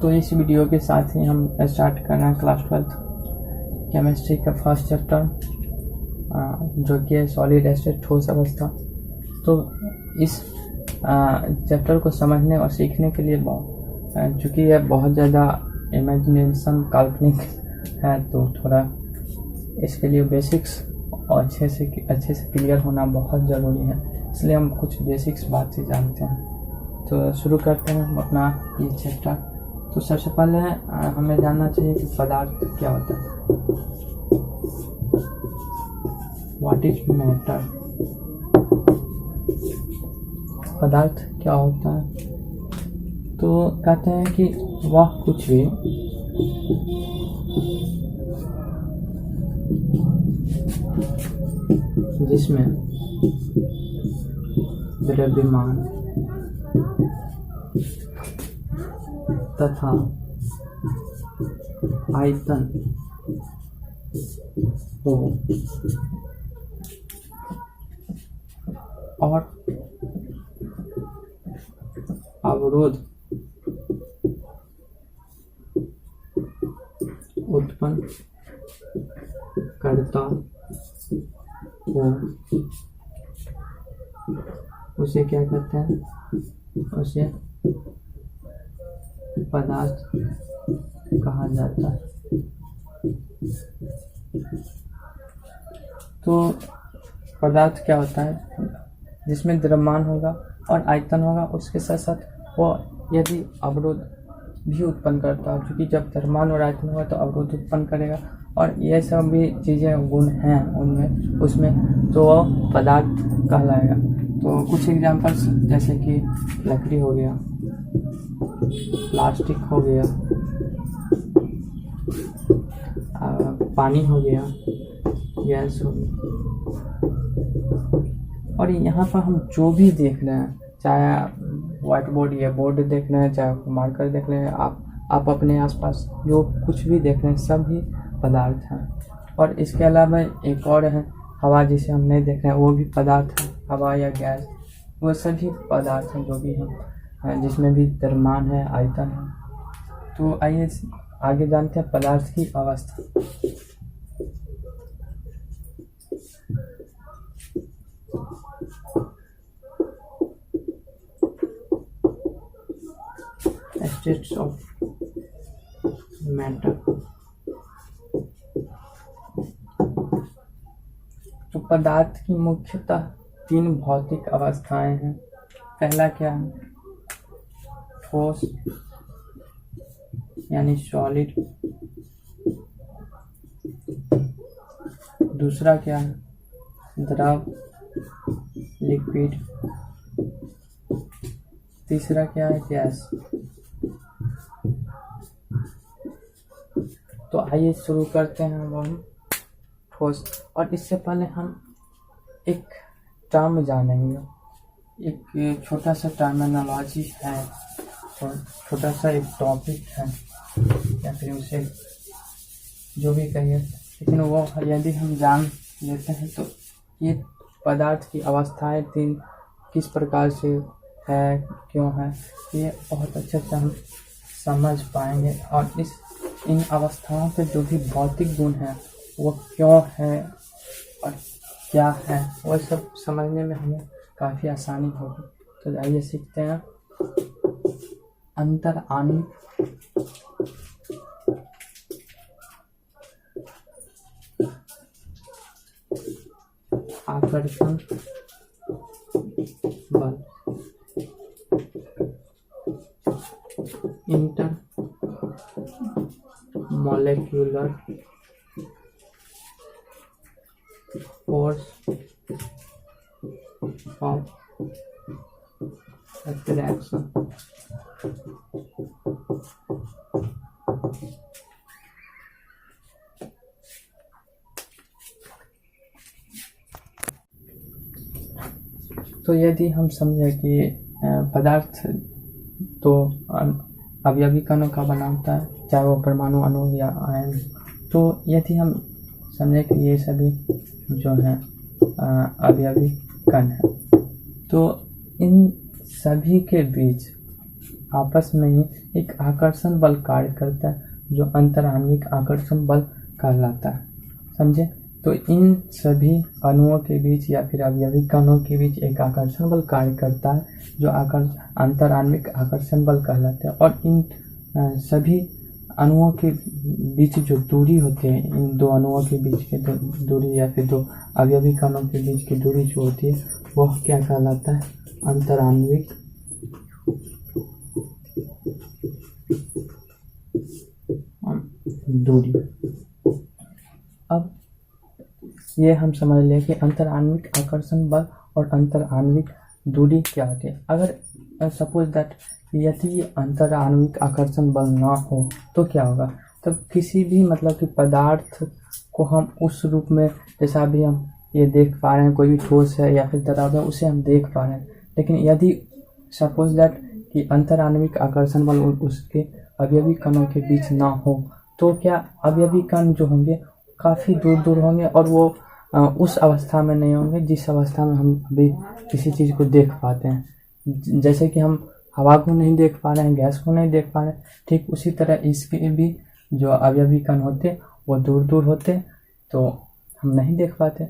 तो इस वीडियो के साथ ही हम स्टार्ट कर रहे हैं क्लास 12 केमिस्ट्री का फर्स्ट चैप्टर, जो कि है सॉलिड स्टेट ठोस अवस्था। तो इस चैप्टर को समझने और सीखने के लिए चूँकि यह बहुत ज़्यादा इमेजिनेशन काल्पनिक है, तो थोड़ा इसके लिए बेसिक्स और अच्छे से क्लियर होना बहुत ज़रूरी है। इसलिए हम कुछ बेसिक्स बात से जानते हैं। तो शुरू करते हैं हम अपना ये चैप्टर। तो सबसे पहले हमें जानना चाहिए कि पदार्थ क्या होता है। What is matter? पदार्थ क्या होता है? तो कहते हैं कि वह कुछ भी जिसमें द्रव्यमान तथा आयतन हो और अवरोध उत्पन्न करता हो, उसे क्या कहते हैं? उसे पदार्थ कहा जाता है। तो पदार्थ क्या होता है? जिसमें द्रव्यमान होगा और आयतन होगा, उसके साथ साथ वो यदि अवरोध भी उत्पन्न करता है, क्योंकि जब द्रव्यमान और आयतन होगा तो अवरोध उत्पन्न करेगा, और ये सब भी चीज़ें गुण हैं उनमें उसमें, तो वो पदार्थ कहलाएगा। तो कुछ एग्जांपल्स जैसे कि लकड़ी हो गया, प्लास्टिक हो गया, पानी हो गया, गैस हो गया। और यहाँ पर हम जो भी देख रहे हैं, चाहे व्हाइट बोर्ड या बोर्ड देख रहे हैं, चाहे मार्कर देख रहे हैं, आप अपने आसपास जो कुछ भी देख रहे हैं सब भी पदार्थ हैं। और इसके अलावा एक और है हवा, जिसे हम नहीं देख रहे हैं, वो भी पदार्थ है। हवा या गैस, वो सभी पदार्थ हैं जो भी हैं, जिसमें भी द्रव्यमान है, आयतन है। तो आइए आगे जानते हैं पदार्थ की अवस्था। States of matter. तो पदार्थ की मुख्यतः 3 भौतिक अवस्थाएं हैं। पहला क्या है? ठोस यानी सॉलिड। दूसरा क्या है? द्रव लिक्विड। तीसरा क्या है? गैस। तो आइए शुरू करते हैं हम ठोस। और इससे पहले हम एक टर्म जानेंगे, एक छोटा सा टर्मिनोलॉजी है, और छोटा सा एक टॉपिक है, या फिर उसे जो भी कहिए, लेकिन वो यदि हम जान लेते हैं तो ये पदार्थ की अवस्थाएं 3 किस प्रकार से है, क्यों है, ये बहुत अच्छे से हम समझ पाएंगे। और इन अवस्थाओं के जो भी भौतिक गुण हैं वो क्यों है और क्या है, वो सब समझने में हमें काफ़ी आसानी होगी। तो आइए सीखते हैं। अंतर आणविक आकर्षण बल, inter molecular force of attraction। तो यदि हम समझे कि पदार्थ तो अवयवी कणों का बना होता है, चाहे वो परमाणु, अणु या आयन। तो यदि हम समझे कि ये सभी जो हैं अवयवी कण हैं, तो इन सभी के बीच आपस में ही एक आकर्षण बल कार्य करता है जो अंतराण्विक आकर्षण बल कहलाता है। समझे? तो इन सभी अणुओं के बीच या फिर अवयवी कणों के बीच एक आकर्षण बल कार्य करता है जो अंतराण्विक आकर्षण बल कहलाता है। और इन सभी अणुओं के बीच जो दूरी होती है, इन दो अणुओं के बीच की दूरी या फिर दो अवयवी कणों के बीच की दूरी जो होती है वह क्या कहलाता है? अंतराण्विक दूरी। अब ये हम समझ लें कि अंतराण्विक आकर्षण बल और अंतराण्विक दूरी क्या होती है। अगर सपोज दैट यदि अंतराण्विक आकर्षण बल ना हो तो क्या होगा? तब किसी भी मतलब कि पदार्थ को हम उस रूप में, जैसा अभी हम ये देख पा रहे हैं, कोई भी ठोस है या फिर द्रव है उसे हम देख पा रहे हैं, लेकिन यदि सपोज दैट कि अंतराण्विक आकर्षण बल उसके अवयवी कणों के बीच ना हो तो क्या अवयवी कण जो होंगे काफ़ी दूर दूर होंगे और वो उस अवस्था में नहीं होंगे जिस अवस्था में हम अभी किसी चीज़ को देख पाते हैं। जैसे कि हम हवा को नहीं देख पा रहे हैं, गैस को नहीं देख पा रहे हैं, ठीक उसी तरह इसके भी जो अवयवी कण होते वो दूर दूर होते तो हम नहीं देख पाते।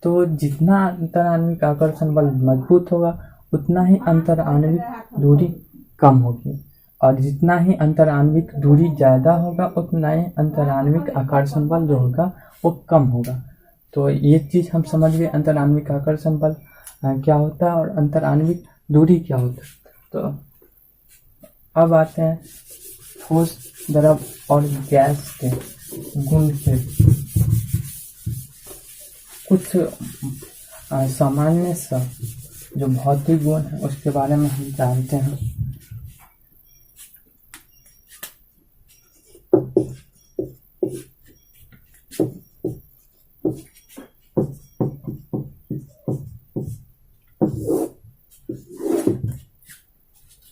तो जितना अंतराण्विक आकर्षण बल मजबूत होगा उतना ही अंतराण्विक दूरी कम होगी, और जितना ही अंतराण्विक दूरी ज़्यादा होगा उतना ही अंतराण्विक आकर्षण बल जो होगा वो कम होगा। तो ये चीज़ हम समझ गए अंतराण्विक आकर्षण बल क्या होता है और अंतराण्विक दूरी क्या होता है। तो अब आते हैं ठोस, द्रव और गैस के गुण के कुछ सामान्य सा जो भौतिक गुण है उसके बारे में हम जानते हैं।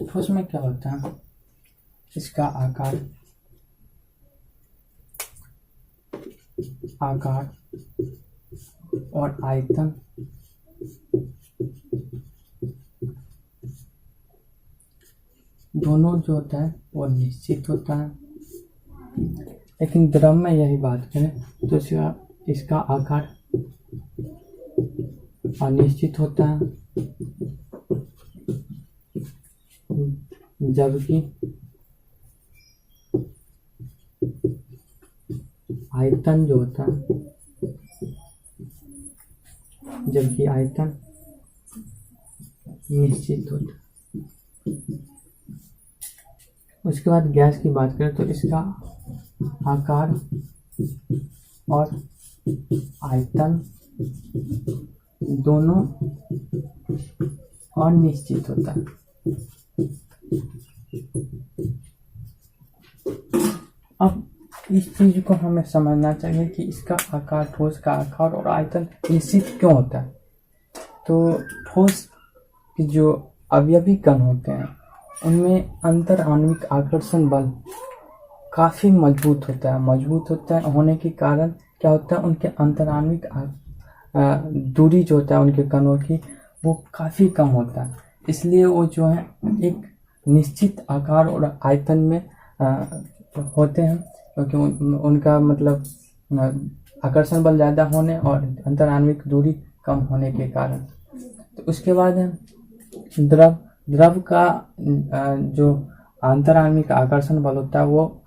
ठोस में क्या होता है? इसका आकार और आयतन दोनों जो होता है वो निश्चित होता है। लेकिन द्रव में यही बात करें तो इसका आकार अनिश्चित होता है, जबकि आयतन जो होता है निश्चित होता है। उसके बाद गैस की बात करें तो इसका आकार और आयतन दोनों अनिश्चित होता है। अब इस चीज को हमें समझना चाहिए कि इसका आकार, ठोस का आकार और आयतन निश्चित क्यों होता है। तो ठोस की जो अवयवी कण होते हैं उनमें अंतराण्विक आकर्षण बल काफ़ी मजबूत होता है होने के कारण क्या होता है, उनके अंतराण्विक दूरी जो होता है उनके कणों की वो काफ़ी कम होता है। इसलिए वो जो है एक निश्चित आकार और आयतन में होते हैं, क्योंकि उनका मतलब आकर्षण बल ज़्यादा होने और अंतराण्विक दूरी कम होने के कारण। तो उसके बाद द्रव का जो अंतराण्विक आकर्षण बल होता है वो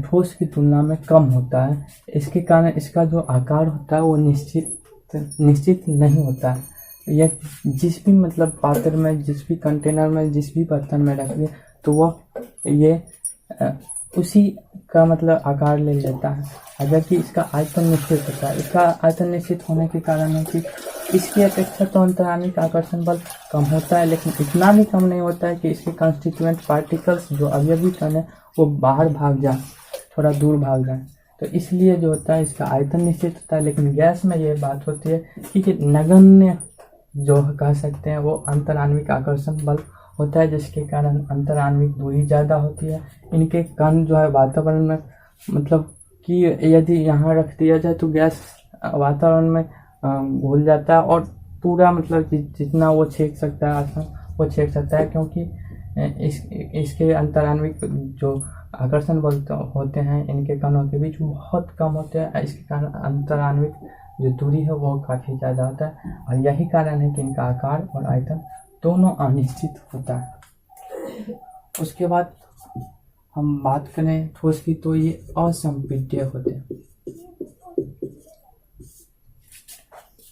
ठोस की तुलना में कम होता है। इसके कारण इसका जो आकार होता है वो निश्चित नहीं होता है। यह जिस भी मतलब पात्र में, जिस भी कंटेनर में, जिस भी बर्तन में रख दिए तो वह ये उसी का मतलब आकार ले लेता है। अगर कि इसका आयतन निश्चित होता है। इसका आयतन निश्चित होने के कारण है कि इसकी अपेक्षा तो अंतराण्विक आकर्षण बल कम होता है, लेकिन इतना भी कम नहीं होता है कि इसके कंस्टिट्यूएंट पार्टिकल्स जो अवयवी कण है वो बाहर भाग जाए, थोड़ा दूर भाग जाए। तो इसलिए जो होता है इसका आयतन निश्चित होता है। लेकिन गैस में ये बात होती है कि नगण्य जो कह सकते हैं वो अंतराण्विक आकर्षण बल होता है, जिसके कारण अंतराण्विक दूरी ज़्यादा होती है। इनके कण जो है वातावरण में मतलब कि यदि यहाँ रख दिया जाए तो गैस वातावरण में घुल जाता है और पूरा मतलब जितना वो छेक सकता है आसान वो छेक सकता है, क्योंकि इसके अंतरान्विक जो आकर्षण बल होते हैं इनके कणों के बीच बहुत कम होते हैं। इसके कारण अंतरान्विक जो दूरी है वो काफ़ी ज़्यादा होता है और यही कारण है कि इनका आकार और आयतन दोनों अनिश्चित होता है। उसके बाद हम बात करें ठोस की तो ये असंपीड्य होते हैं।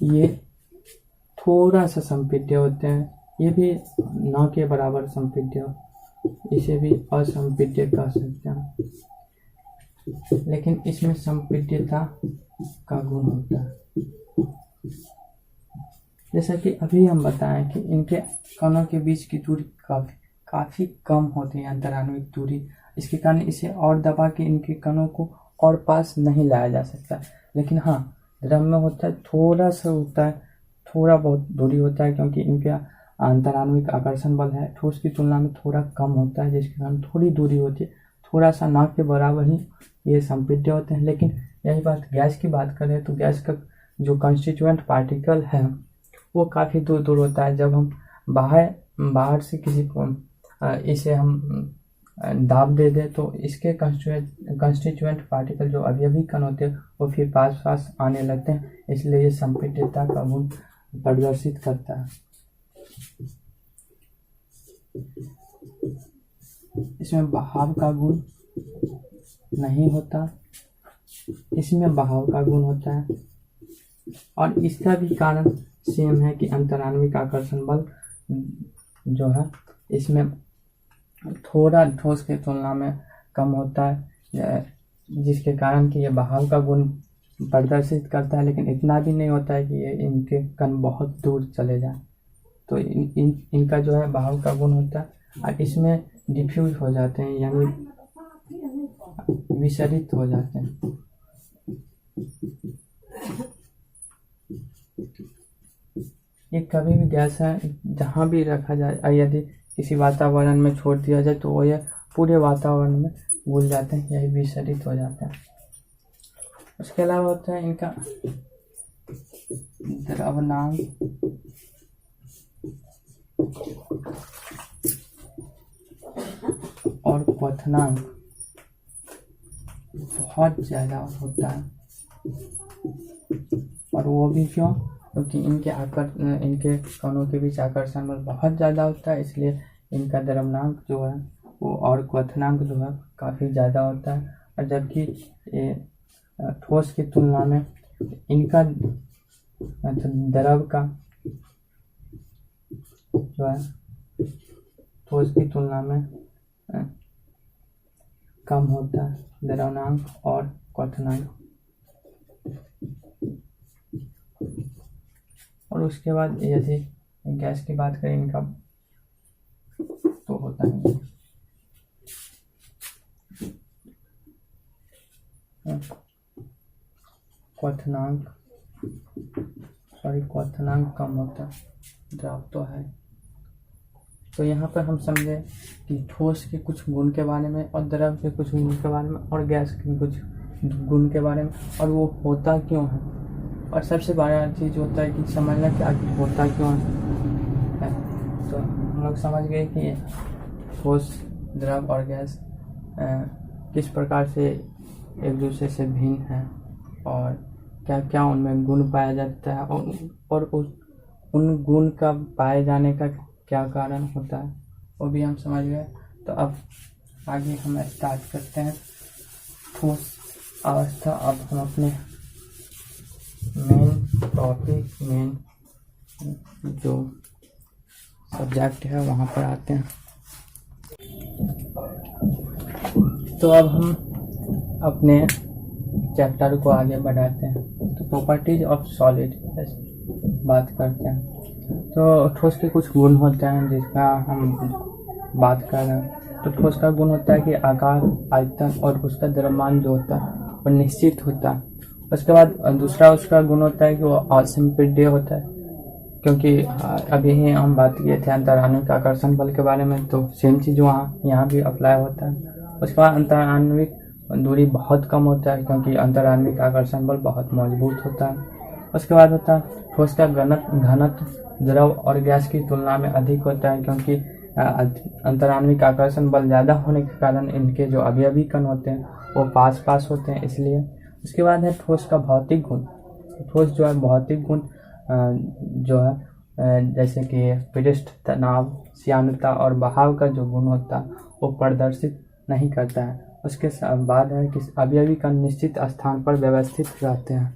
ये थोड़ा सा संपीड्य होते हैं, ये भी न के बराबर संपीड्य, इसे भी असंपीड्य कह सकते हैं, लेकिन इसमें संपीड्यता का गुण होता है। जैसा कि अभी हम बताएं कि इनके कणों के बीच की दूरी काफ़ी कम होती है, अंतरान्विक दूरी। इसके कारण इसे और दबा के इनके कणों को और पास नहीं लाया जा सकता। लेकिन हाँ, द्रव में होता है, थोड़ा सा होता है, थोड़ा बहुत दूरी होता है, क्योंकि इनका अंतरान्विक आकर्षण बल है ठोस की तुलना में थोड़ा कम होता है, जिसके कारण थोड़ी दूरी होती है, थोड़ा सा ना के बराबर ही ये संपीड्य होते हैं। लेकिन यही बात गैस की बात करें तो गैस का जो कंस्टिट्यूएंट पार्टिकल है वो काफ़ी दूर दूर होता है। जब हम बाहर से किसी को इसे हम दाब दे दें तो इसके कंस्टिट्यूएंट पार्टिकल जो अभी कण होते हैं वो फिर पास आने लगते हैं, इसलिए ये संपीड्यता का गुण प्रदर्शित करता है। इसमें बहाव का गुण नहीं होता, इसमें बहाव का गुण होता है और इसका भी कारण सेम है कि अंतरान्विक आकर्षण बल जो है इसमें थोड़ा ठोस के तुलना में कम होता है, जिसके कारण कि ये बहाव का गुण प्रदर्शित करता है, लेकिन इतना भी नहीं होता है कि ये इनके कण बहुत दूर चले जाएं। तो इनका जो है बहाव का गुण होता है और इसमें डिफ्यूज हो जाते हैं, यानी विसरित हो जाते हैं। ये कभी भी गैस है, जहाँ भी रखा जाए, यदि किसी वातावरण में छोड़ दिया जाए तो वो ये पूरे वातावरण में घुल जाते हैं, यही विसरित हो जाते हैं। उसके अलावा होता है इनका द्रवनांग और क्वथनांक बहुत ज़्यादा होता है, और वो भी क्यों? क्योंकि इनके कणों के बीच आकर्षण बल बहुत ज़्यादा होता है, इसलिए इनका द्रव्यनांक जो है वो और क्वथनांक जो है काफ़ी ज़्यादा होता है। और जबकि ये ठोस की तुलना में इनका द्रव का जो है ठोस की तुलना में कम होता है द्रव्यनांक और क्वथनांक। और उसके बाद यदि गैस की बात करें इनका तो होता है क्वथनांक कम होता है, द्रव तो है। तो यहाँ पर हम समझे कि ठोस के कुछ गुण के बारे में और द्रव के कुछ गुण के बारे में और गैस के कुछ गुण के बारे में, और वो होता क्यों है। और सबसे बड़ा चीज़ होता है कि समझना कि आखिर होता क्यों है। तो हम लोग समझ गए कि ठोस, द्रव और गैस किस प्रकार से एक दूसरे से भिन्न है और क्या क्या उनमें गुण पाया जाता है, और उन गुण का पाए जाने का क्या कारण होता है वो भी हम समझ गए। तो अब आगे हम स्टार्ट करते हैं ठोस अवस्था। अब हम अपने मेन जो सब्जेक्ट है वहाँ पर आते हैं। तो अब हम अपने चैप्टर को आगे बढ़ाते हैं, तो प्रॉपर्टीज ऑफ सॉलिड बात करते हैं। तो ठोस के कुछ गुण होते हैं जिसका हम बात कर रहे हैं। तो ठोस का गुण होता है कि आकार, आयतन और उसका द्रव्यमान जो होता है वो निश्चित होता है। उसके बाद दूसरा उसका गुण होता है कि वो असंपीड्य होता है, क्योंकि अभी ही हम बात किए थे अंतरान्विक आकर्षण बल के बारे में, तो सेम चीज़ यहाँ भी अप्लाई होता है। उसके बाद अंतरान्विक दूरी बहुत कम होता है, क्योंकि अंतरान्विक आकर्षण बल बहुत मजबूत होता है। उसके बाद होता है ठोस का घनत्व द्रव और गैस की तुलना में अधिक होता है, क्योंकि अंतराण्विक आकर्षण बल ज़्यादा होने के कारण इनके जो अवयवी कण होते हैं वो पास पास होते हैं, इसलिए। उसके बाद है ठोस का भौतिक गुण। ठोस जो है भौतिक गुण जो है जैसे कि पृष्ठ तनाव, श्यानता और बहाव का जो गुण होता है वो प्रदर्शित नहीं करता है। उसके बाद है कि अवयवी कण निश्चित स्थान पर व्यवस्थित रहते हैं।